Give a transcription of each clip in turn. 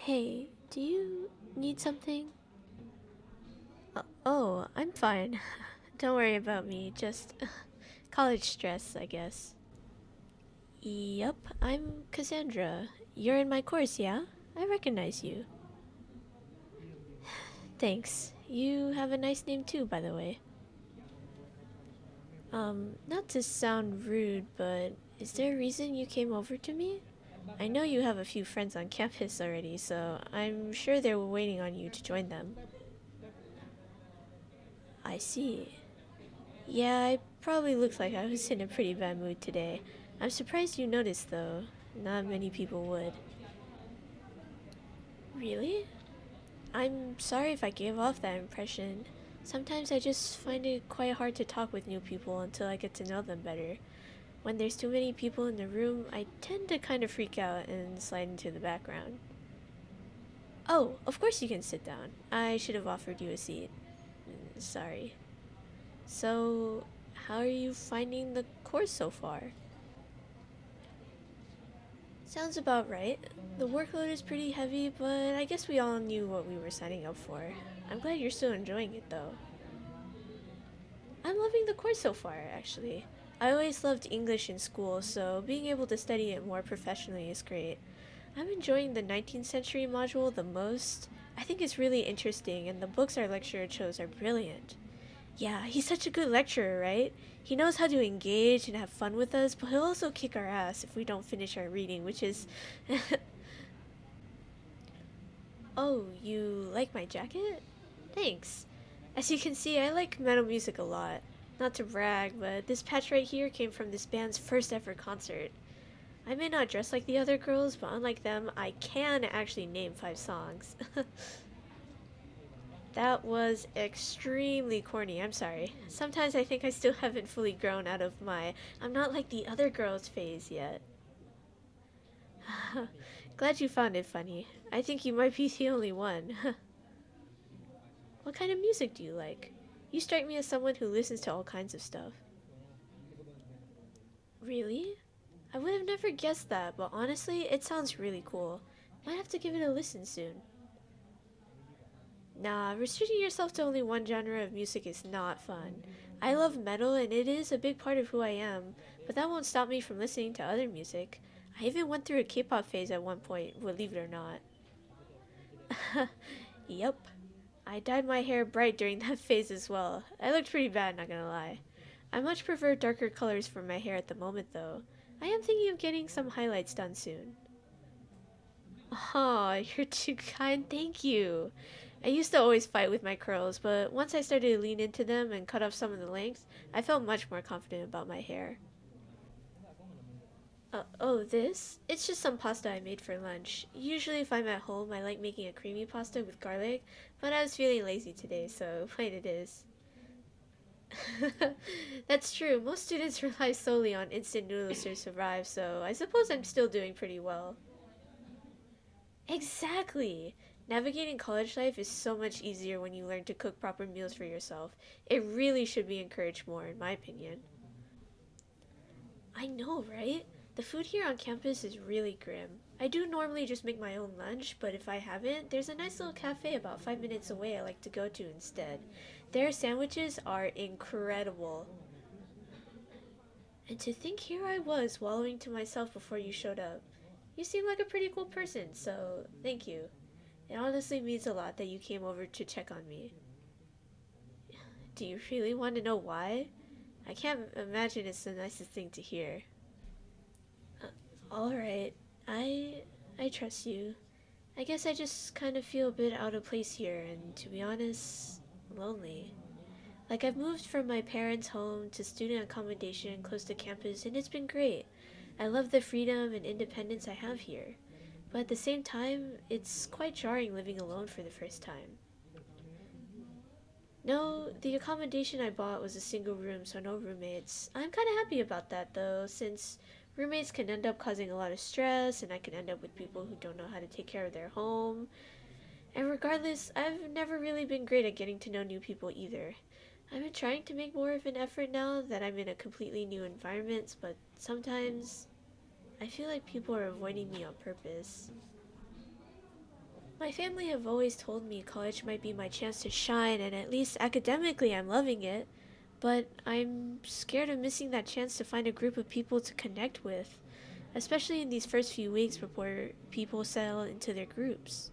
Hey, do you need something? Oh, I'm fine. Don't worry about me, just college stress, I guess. Yup, I'm Cassandra. You're in my course, yeah? I recognize you. Thanks. You have a nice name too, by the way. Not to sound rude, but is there a reason you came over to me? I know you have a few friends on campus already, so I'm sure they were waiting on you to join them. I see. Yeah, I probably looked like I was in a pretty bad mood today. I'm surprised you noticed, though. Not many people would. Really? I'm sorry if I gave off that impression. Sometimes I just find it quite hard to talk with new people until I get to know them better. When there's too many people in the room, I tend to kind of freak out and slide into the background. Oh, of course you can sit down. I should have offered you a seat. Sorry. So, how are you finding the course so far? Sounds about right. The workload is pretty heavy, but I guess we all knew what we were signing up for. I'm glad you're still enjoying it, though. I'm loving the course so far, actually. I always loved English in school, so being able to study it more professionally is great. I'm enjoying the 19th century module the most. I think it's really interesting, and the books our lecturer chose are brilliant. Yeah, he's such a good lecturer, right? He knows how to engage and have fun with us, but he'll also kick our ass if we don't finish our reading, which is Oh, you like my jacket? Thanks. As you can see, I like metal music a lot. Not to brag, but this patch right here came from this band's first ever concert. I may not dress like the other girls, but unlike them, I can actually name 5 songs. That was extremely corny, I'm sorry. Sometimes I think I still haven't fully grown out of my I'm not like the other girls phase yet. Glad you found it funny. I think you might be the only one. What kind of music do you like? You strike me as someone who listens to all kinds of stuff. Really? I would have never guessed that, but honestly, it sounds really cool. Might have to give it a listen soon. Nah, restricting yourself to only one genre of music is not fun. I love metal and it is a big part of who I am, but that won't stop me from listening to other music. I even went through a K-pop phase at one point, believe it or not. Yep. I dyed my hair bright during that phase as well. I looked pretty bad, not gonna lie. I much prefer darker colors for my hair at the moment, though. I am thinking of getting some highlights done soon. Aw, you're too kind, thank you. I used to always fight with my curls, but once I started to lean into them and cut off some of the lengths, I felt much more confident about my hair. Oh, this? It's just some pasta I made for lunch. Usually, if I'm at home, I like making a creamy pasta with garlic, but I was feeling lazy today, so plain it is. That's true. Most students rely solely on instant noodles to survive, so I suppose I'm still doing pretty well. Exactly! Navigating college life is so much easier when you learn to cook proper meals for yourself. It really should be encouraged more, in my opinion. I know, right? The food here on campus is really grim. I do normally just make my own lunch, but if I haven't, there's a nice little cafe about 5 minutes away I like to go to instead. Their sandwiches are incredible. And to think here I was wallowing to myself before you showed up. You seem like a pretty cool person, so thank you. It honestly means a lot that you came over to check on me. Do you really want to know why? I can't imagine it's the nicest thing to hear. Alright, I I trust you. I guess I just kind of feel a bit out of place here and to be honest, lonely. Like I've moved from my parents' home to student accommodation close to campus and it's been great. I love the freedom and independence I have here. But at the same time, it's quite jarring living alone for the first time. No, the accommodation I bought was a single room, so no roommates. I'm kind of happy about that though, since roommates can end up causing a lot of stress, and I can end up with people who don't know how to take care of their home. And regardless, I've never really been great at getting to know new people either. I've been trying to make more of an effort now that I'm in a completely new environment, but sometimes I feel like people are avoiding me on purpose. My family have always told me college might be my chance to shine, and at least academically I'm loving it. But I'm scared of missing that chance to find a group of people to connect with, especially in these first few weeks before people settle into their groups.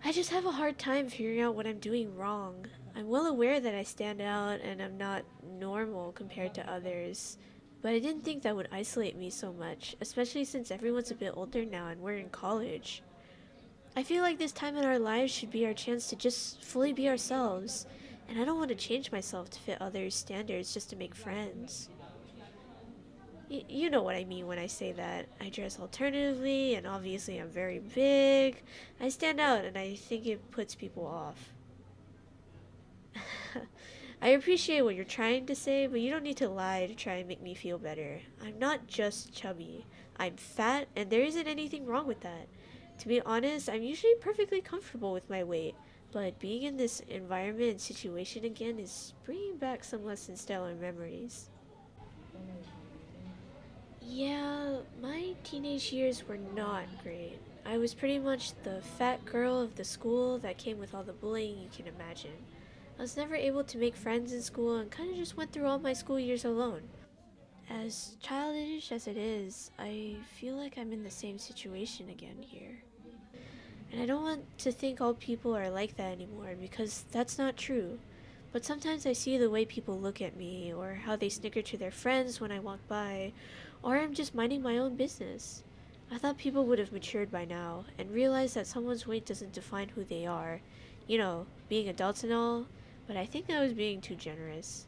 I just have a hard time figuring out what I'm doing wrong. I'm well aware that I stand out and I'm not normal compared to others, but I didn't think that would isolate me so much, especially since everyone's a bit older now and we're in college. I feel like this time in our lives should be our chance to just fully be ourselves, and I don't want to change myself to fit others' standards just to make friends. You know what I mean when I say that. I dress alternatively, and obviously I'm very big. I stand out, and I think it puts people off. I appreciate what you're trying to say, but you don't need to lie to try and make me feel better. I'm not just chubby. I'm fat, and there isn't anything wrong with that. To be honest, I'm usually perfectly comfortable with my weight, but being in this environment and situation again is bringing back some less stellar memories. Yeah, my teenage years were not great. I was pretty much the fat girl of the school that came with all the bullying you can imagine. I was never able to make friends in school and kind of just went through all my school years alone. As childish as it is, I feel like I'm in the same situation again here. And I don't want to think all people are like that anymore because that's not true. But sometimes I see the way people look at me, or how they snicker to their friends when I walk by, or I'm just minding my own business. I thought people would have matured by now and realized that someone's weight doesn't define who they are. You know, being adults and all, but I think I was being too generous.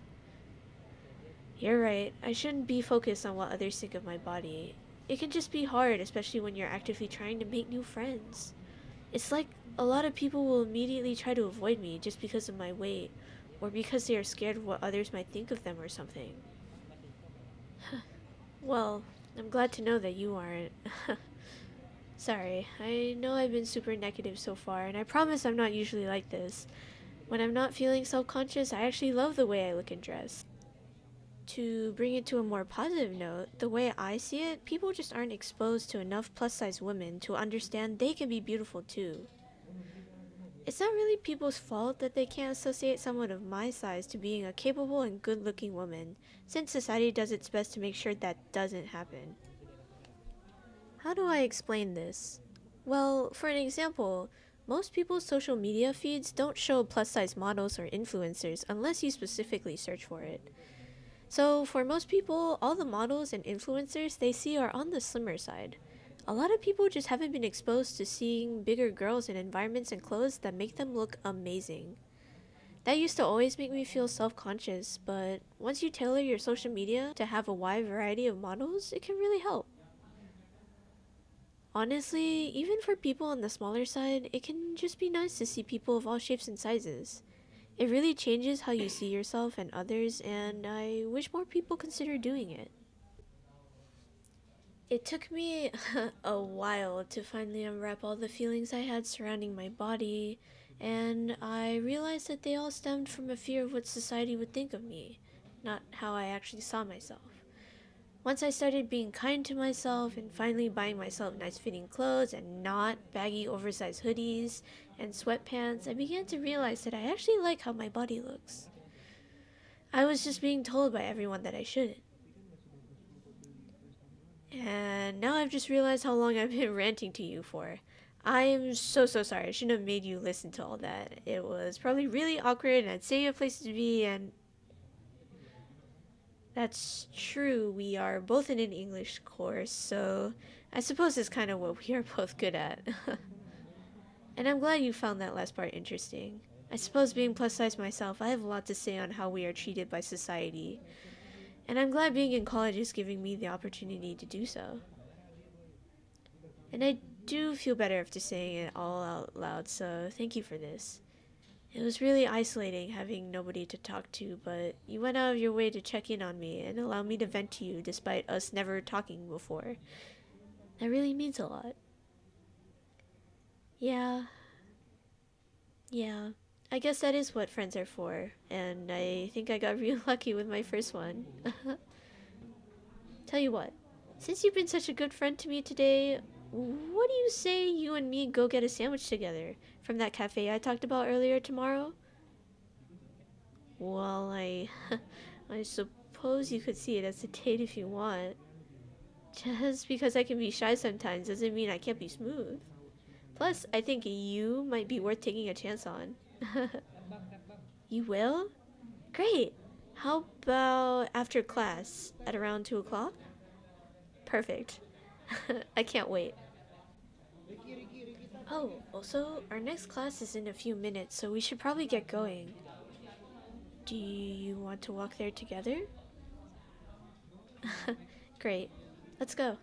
You're right, I shouldn't be focused on what others think of my body. It can just be hard, especially when you're actively trying to make new friends. It's like a lot of people will immediately try to avoid me just because of my weight, or because they are scared of what others might think of them or something. Well, I'm glad to know that you aren't. Sorry, I know I've been super negative so far, and I promise I'm not usually like this. When I'm not feeling self conscious, I actually love the way I look and dress. To bring it to a more positive note, the way I see it, people just aren't exposed to enough plus size women to understand they can be beautiful too. It's not really people's fault that they can't associate someone of my size to being a capable and good looking woman, since society does its best to make sure that doesn't happen. How do I explain this? Well, for an example, most people's social media feeds don't show plus size models or influencers unless you specifically search for it. So, for most people, all the models and influencers they see are on the slimmer side. A lot of people just haven't been exposed to seeing bigger girls in environments and clothes that make them look amazing. That used to always make me feel self conscious, but once you tailor your social media to have a wide variety of models, it can really help. Honestly, even for people on the smaller side, it can just be nice to see people of all shapes and sizes. It really changes how you see yourself and others, and I wish more people consider doing it. It took me a while to finally unwrap all the feelings I had surrounding my body, and I realized that they all stemmed from a fear of what society would think of me, not how I actually saw myself. Once I started being kind to myself and finally buying myself nice fitting clothes and not baggy oversized hoodies and sweatpants, I began to realize that I actually like how my body looks. I was just being told by everyone that I shouldn't. And now I've just realized how long I've been ranting to you for. I am so sorry. I shouldn't have made you listen to all that. It was probably really awkward and I'd say you have places to be, and that's true. We are both in an English course, so I suppose it's kind of what we are both good at. And I'm glad you found that last part interesting. I suppose being plus size myself, I have a lot to say on how we are treated by society. And I'm glad being in college is giving me the opportunity to do so. And I do feel better after saying it all out loud, so thank you for this. It was really isolating having nobody to talk to, but you went out of your way to check in on me and allow me to vent to you despite us never talking before. That really means a lot. Yeah, yeah. I guess that is what friends are for, and I think I got real lucky with my first one. Tell you what, since you've been such a good friend to me today, What do you say you and me go get a sandwich together from that cafe I talked about earlier tomorrow? Well, I suppose you could see it as a date if you want. Just because I can be shy sometimes doesn't mean I can't be smooth. Plus, I think you might be worth taking a chance on. You will? Great! How about after class at around 2 o'clock? Perfect. I can't wait. Oh, also, our next class is in a few minutes, so we should probably get going. Do you want to walk there together? Great. Let's go.